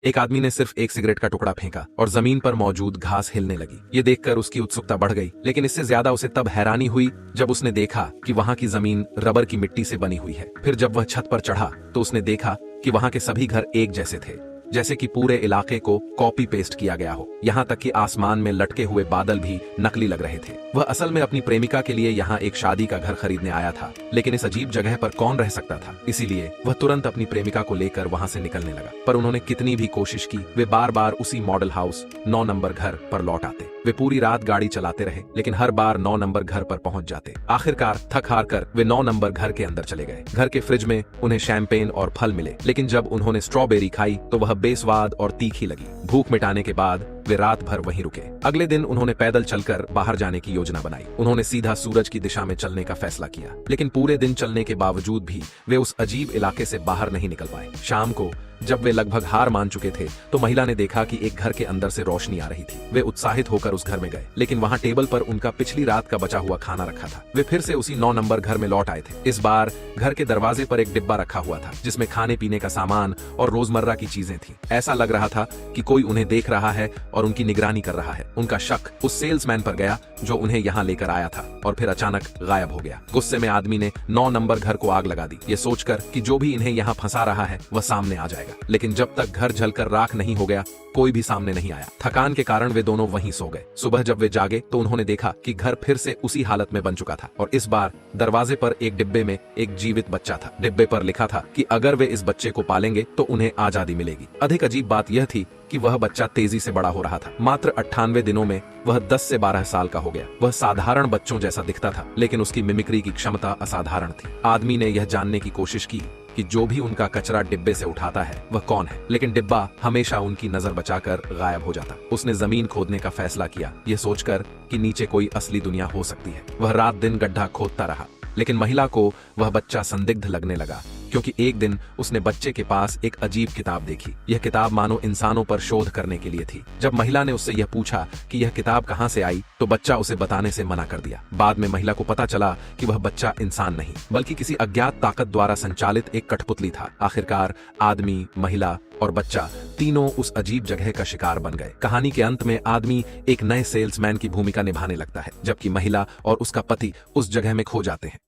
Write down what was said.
एक आदमी ने सिर्फ एक सिगरेट का टुकड़ा फेंका और जमीन पर मौजूद घास हिलने लगी। ये देखकर उसकी उत्सुकता बढ़ गई, लेकिन इससे ज्यादा उसे तब हैरानी हुई जब उसने देखा कि वहां की जमीन रबर की मिट्टी से बनी हुई है। फिर जब वह छत पर चढ़ा तो उसने देखा कि वहां के सभी घर एक जैसे थे, जैसे कि पूरे इलाके को कॉपी पेस्ट किया गया हो। यहाँ तक कि आसमान में लटके हुए बादल भी नकली लग रहे थे। वह असल में अपनी प्रेमिका के लिए यहाँ एक शादी का घर खरीदने आया था, लेकिन इस अजीब जगह पर कौन रह सकता था। इसीलिए वह तुरंत अपनी प्रेमिका को लेकर वहाँ से निकलने लगा। पर उन्होंने कितनी भी कोशिश की, वे बार बार उसी मॉडल हाउस 9 नंबर घर पर लौट आते। वे पूरी रात गाड़ी चलाते रहे, लेकिन हर बार 9 नंबर घर पर पहुंच जाते। आखिरकार थक हार कर वे 9 नंबर घर के अंदर चले गए। घर के फ्रिज में उन्हें शैंपेन और फल मिले, लेकिन जब उन्होंने स्ट्रॉबेरी खाई तो वह बेस्वाद और तीखी लगी। भूख मिटाने के बाद वे रात भर वहीं रुके। अगले दिन उन्होंने पैदल चलकर बाहर जाने की योजना बनाई। उन्होंने सीधा सूरज की दिशा में चलने का फैसला किया, लेकिन पूरे दिन चलने के बावजूद भी वे उस अजीब इलाके से बाहर नहीं निकल पाए। शाम को जब वे लगभग हार मान चुके थे तो महिला ने देखा कि एक घर के अंदर से रोशनी आ रही थी। वे उत्साहित होकर उस घर में गए, लेकिन वहां टेबल पर उनका पिछली रात का बचा हुआ खाना रखा था। वे फिर से उसी 9 नंबर घर में लौट आए थे। इस बार घर के दरवाजे पर एक डिब्बा रखा हुआ था, जिसमें खाने पीने का सामान और रोजमर्रा की चीजें थी। ऐसा लग रहा था कि कोई उन्हें देख रहा है और उनकी निगरानी कर रहा है। उनका शक उस सेल्समैन पर गया जो उन्हें यहाँ लेकर आया था, और फिर अचानक गायब हो गया। गुस्से में आदमी ने 9 नंबर घर को आग लगा दी, ये सोचकर कि जो भी इन्हें यहाँ फंसा रहा है वह सामने आ जाएगा। लेकिन जब तक घर जलकर राख नहीं हो गया, कोई भी सामने नहीं आया। थकान के कारण वे दोनों वहीं सो गए। सुबह जब वे जागे तो उन्होंने देखा कि घर फिर से उसी हालत में बन चुका था, और इस बार दरवाजे पर एक डिब्बे में एक जीवित बच्चा था। डिब्बे पर लिखा था कि अगर वे इस बच्चे को पालेंगे तो उन्हें आजादी मिलेगी। अधिक अजीब बात यह थी कि वह बच्चा तेजी से बड़ा हो रहा था। मात्र 98 दिनों में वह 10 से 12 साल का हो गया। वह साधारण बच्चों जैसा दिखता था, लेकिन उसकी मिमिक्री की क्षमता असाधारण थी। आदमी ने यह जानने की कोशिश की कि जो भी उनका कचरा डिब्बे से उठाता है वह कौन है, लेकिन डिब्बा हमेशा उनकी नजर बचाकर गायब हो जाता। उसने जमीन खोदने का फैसला किया, यह सोचकर कि नीचे कोई असली दुनिया हो सकती है। वह रात दिन गड्ढा खोदता रहा, लेकिन महिला को वह बच्चा संदिग्ध लगने लगा, क्योंकि एक दिन उसने बच्चे के पास एक अजीब किताब देखी। यह किताब मानो इंसानों पर शोध करने के लिए थी। जब महिला ने उससे यह पूछा कि यह किताब कहां से आई, तो बच्चा उसे बताने से मना कर दिया। बाद में महिला को पता चला कि वह बच्चा इंसान नहीं, बल्कि किसी अज्ञात ताकत द्वारा संचालित एक कठपुतली था। आखिरकार आदमी, महिला और बच्चा तीनों उस अजीब जगह का शिकार बन गए। कहानी के अंत में आदमी एक नए सेल्समैन की भूमिका निभाने लगता है, जबकि महिला और उसका पति उस जगह में खो जाते हैं।